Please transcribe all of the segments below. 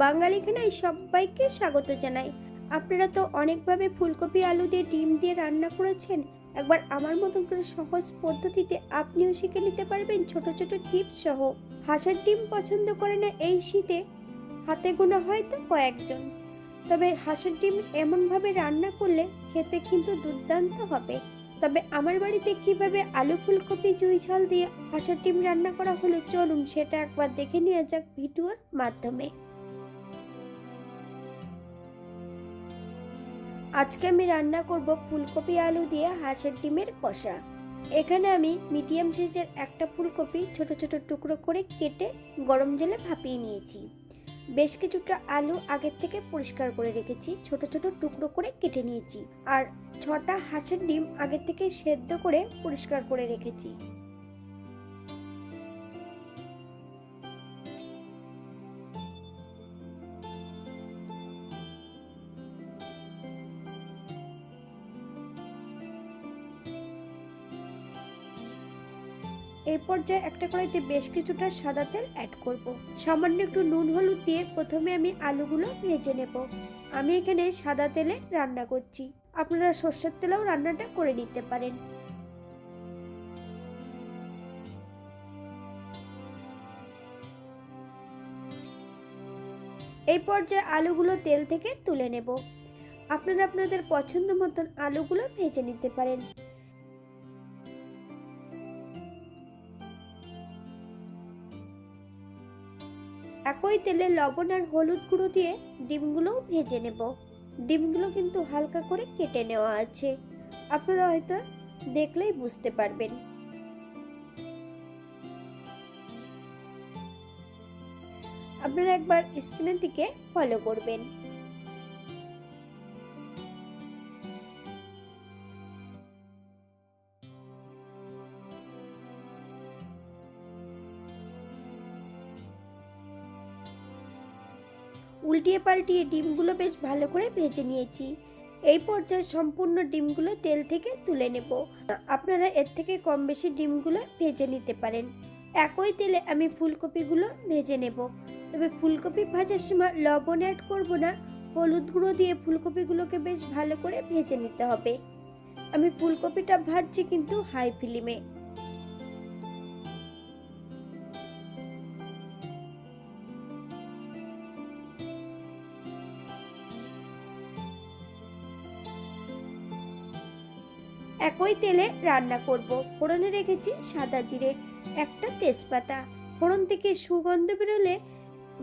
বাঙালি খানায় সবাইকে স্বাগত জানাই। আপনারা তো অনেকভাবে ফুলকপি আলু দিয়ে ডিম দিয়ে রান্না করেছেন। একবার আমার মতন করে সহজ পদ্ধতিতে আপনিও শিখে নিতে পারবেন ছোট ছোট টিপস সহ। হাঁসের ডিম পছন্দ করে না এই শীতে, হাতে গোনা হয়তো কয়েকজন। তবে হাঁসের ডিম এমনভাবে রান্না করলে খেতে কিন্তু দুর্দান্ত হবে। তবে আমার বাড়িতে কিভাবে আলু ফুলকপি জুই ঝাল দিয়ে হাঁসের ডিম রান্না করা হলো, চলুন সেটা একবার দেখে নেওয়া যাক ভিডিওর মাধ্যমে। আজকে আমি রান্না করব ফুলকপি আলু দিয়ে হাঁসের ডিমের কষা। এখানে আমি মিডিয়াম সাইজের একটা ফুলকপি ছোট ছোট টুকরো করে কেটে গরম জলে ভাপিয়ে নিয়েছি। বেশ কিছুটা আলু আগের থেকে পরিষ্কার করে রেখেছি, ছোট ছোট টুকরো করে কেটে নিয়েছি। আর 6টা হাঁসের ডিম আগের থেকে সেদ্ধ করে পরিষ্কার করে রেখেছি। এই পর্যায়ে একটা কড়াইতে বেশ কিছুটা সাদা তেল অ্যাড করব। সামান্য একটু নুন হলুদ দিয়ে প্রথমে আমি আলুগুলো ভেজে নেব। আমি এখানে সাদা তেলে রান্না করছি, আপনারা সর্ষের তেলেও রান্নাটা করে নিতে পারেন। এই পর্যায়ে আলুগুলো তেল থেকে তুলে নেব। আপনারা আপনাদের পছন্দ মতন আলুগুলো ভেজে নিতে পারেন। একই তেলে লবণ আর হলুদ গুঁড়ো দিয়ে ডিমগুলোও ভেজে নেব। ডিমগুলো কিন্তু হালকা করে কেটে নেওয়া আছে, আপনারা হয়তো দেখলেই বুঝতে পারবেন। আপনারা একবার স্ক্রিনের দিকে ফলো করবেন। উল্টিয়ে পাল্টিয়ে ডিমগুলো বেশ ভালো করে ভেজে নিয়েছি। এই পর্যায়ে সম্পূর্ণ ডিমগুলো তেল থেকে তুলে নেব। আপনারা এর থেকে কম বেশি ডিমগুলো ভেজে নিতে পারেন। একই তেলে আমি ফুলকপিগুলো ভেজে নেব। তবে ফুলকপি ভাজার সময় লবণ অ্যাড করব না, হলুদ গুঁড়ো দিয়ে ফুলকপিগুলোকে বেশ ভালো করে ভেজে নিতে হবে। আমি ফুলকপিটা ভাজছি কিন্তু হাই ফ্লেমে। একই তেলে রান্না করব। ফোড়নে রেখেছি সাদা জিরে, একটা তেজপাতা। ফোড়ন থেকে সুগন্ধ বেরোলে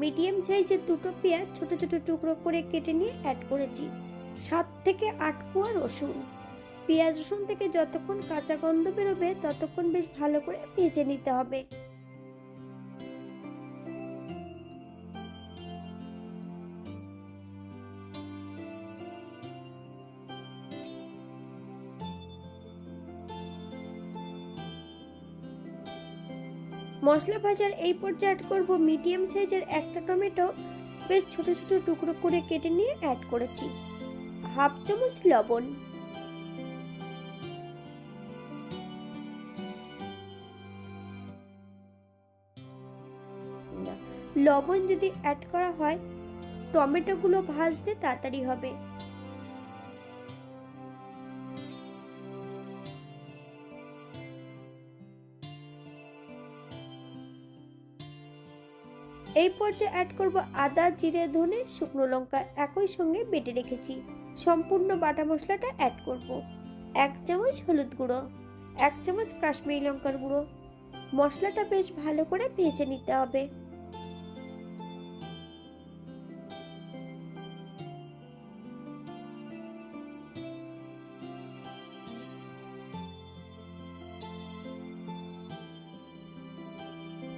মিডিয়াম সাইজের দুটো পেঁয়াজ ছোট ছোট টুকরো করে কেটে নিয়ে অ্যাড করেছি। 7 থেকে 8 কোয়া রসুন। পেঁয়াজ রসুন থেকে যতক্ষণ কাঁচা গন্ধ বেরোবে ততক্ষণ বেশ ভালো করে ভেজে নিতে হবে। মশলা ভাজার এই পর্যায়ে অ্যাড করব মিডিয়াম সাইজের একটা টমেটো, বেশ ছোট ছোট টুকরো করে কেটে নিয়ে অ্যাড করেছি। হাফ চামচ লবণ। লবণ যদি অ্যাড করা হয় টমেটোগুলো ভাজতে তাড়াতাড়ি হবে। এই পর্যায়ে অ্যাড করব আদা জিরে ধনে শুকনো লঙ্কা একই সঙ্গে বেটে রেখেছি। সম্পূর্ণ বাটা মশলাটা অ্যাড করব। 1 চামচ হলুদ গুঁড়ো, 1 চামচ কাশ্মীরি লঙ্কার গুঁড়ো। মশলাটা বেশ ভালো করে ভেজে নিতে হবে।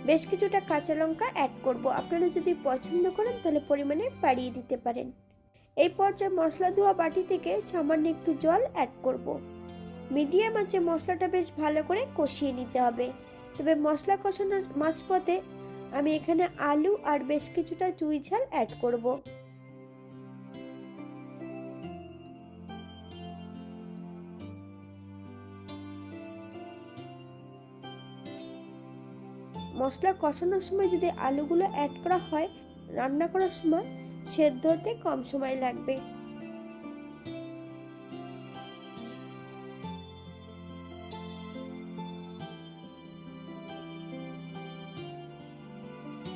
বেশ কিছুটা কাঁচা লঙ্কা অ্যাড করব, আপনারা যদি পছন্দ করেন তাহলে পরিমাণে বাড়িয়ে দিতে পারেন। এই পর্যায়ে মশলা ধোয়া বাটি থেকে সামান্য একটু জল অ্যাড করব। মিডিয়াম আঁচে মশলাটা বেশ ভালো করে কষিয়ে নিতে হবে। তবে মশলা কষানোর মাঝপথে আমি এখানে আলু আর বেশ কিছুটা চুই ঝাল অ্যাড করব। মশলা কষানোর সময় যদি আলুগুলো অ্যাড করা হয় রান্না করার সময় সেদ্ধ হতে কম সময় লাগবে।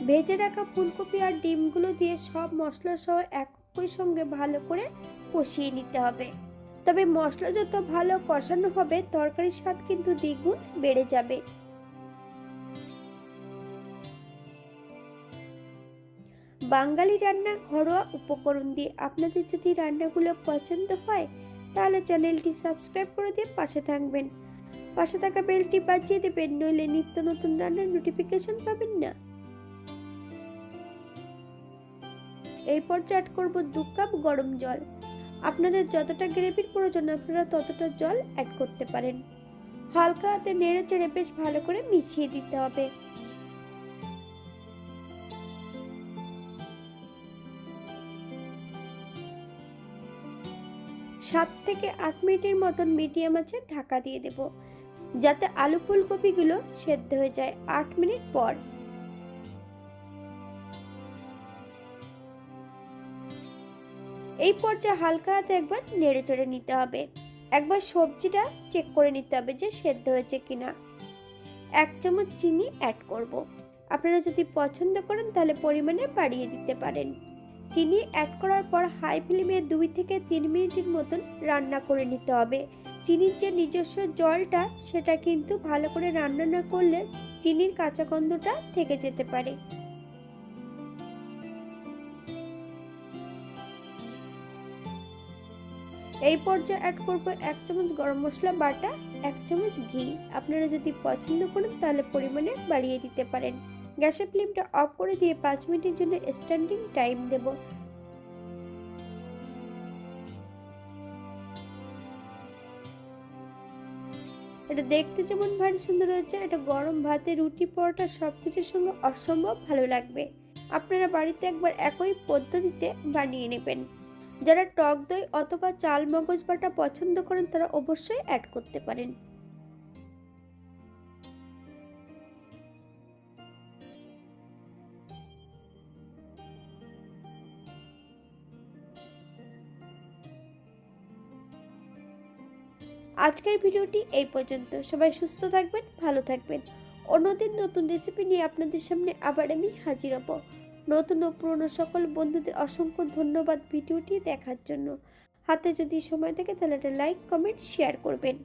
ভেজে রাখা ফুলকপি আর ডিমগুলো দিয়ে সব মশলা সহ একই সঙ্গে ভালো করে কষিয়ে নিতে হবে। তবে মশলা যত ভালো কষানো হবে তরকারির স্বাদ কিন্তু দ্বিগুণ বেড়ে যাবে। বাঙালি রান্না ঘরোয়া উপকরণ দিয়ে আপনাদের যদি রান্নাগুলো পছন্দ হয় তাহলে চ্যানেলটি সাবস্ক্রাইব করে দিয়ে পাশে থাকবেন। পাশে থাকা বেলটি বাজিয়ে দেবেন, নইলে নিত্য নতুন রান্নার নোটিফিকেশন পাবেন না। এই পর্যায়ে অ্যাড করব 2 কাপ গরম জল। আপনাদের যতটা গ্রেভির প্রয়োজন আপনারা ততটা জল অ্যাড করতে পারেন। হালকা হাতে নেড়ে চেড়ে বেশ ভালো করে মিশিয়ে দিতে হবে। 7 থেকে 8 মিনিটের মতন মিডিয়াম আঁচে ঢাকা দিয়ে দেব, যাতে আলু ফুলকপিগুলো সেদ্ধ হয়ে যায়। 8 মিনিট পর এই পর্যায়ে হালকা হাতে একবার নেড়ে চেড়ে নিতে হবে। একবার সবজিটা চেক করে নিতে হবে যে সেদ্ধ হয়েছে কিনা। 1 চামচ চিনি অ্যাড করব। আপনারা যদি পছন্দ করেন তাহলে পরিমাণে বাড়িয়ে দিতে পারেন। চিনি অ্যাড করার পর হাই ফ্লেমে 2 থেকে 3 মিনিটের মতন রান্না করে নিতে হবে। চিনির যে নিজস্ব জলটা সেটা কিন্তু ভালো করে রান্না না করলে চিনির কাঁচা গন্ধটা থেকে যেতে পারে। এই পর্যায়ে অ্যাড করব 1 চামচ গরম মশলা বাটা, 1 চামচ ঘি। আপনারা যদি পছন্দ করেন তাহলে পরিমাণে বাড়িয়ে দিতে পারেন। গ্যাসের ফ্লেমটা অফ করে দিয়ে 5 মিনিটের জন্য স্ট্যান্ডিং টাইম দেব। এটা দেখতে যেমন ভারী সুন্দর হয়েছে, এটা গরম ভাতে, রুটি, পরোটা সবকিছুর সঙ্গে অসম্ভব ভালো লাগবে। আপনারা বাড়িতে একবার একই পদ্ধতিতে বানিয়ে নেবেন। যারা টক দই অথবা চাল মগজ বাটা পছন্দ করেন তারা অবশ্যই অ্যাড করতে পারেন। আজকের ভিডিওটি এই পর্যন্ত। সবাই সুস্থ থাকবেন, ভালো থাকবেন। অন্যদিন নতুন রেসিপি নিয়ে আপনাদের সামনে আবার আমি হাজির হব। নতুন ও পুরনো সকল বন্ধুদের অসংখ্য ধন্যবাদ ভিডিওটি দেখার জন্য। হাতে যদি সময় থাকে তাহলে একটা লাইক, কমেন্ট, শেয়ার করবেন।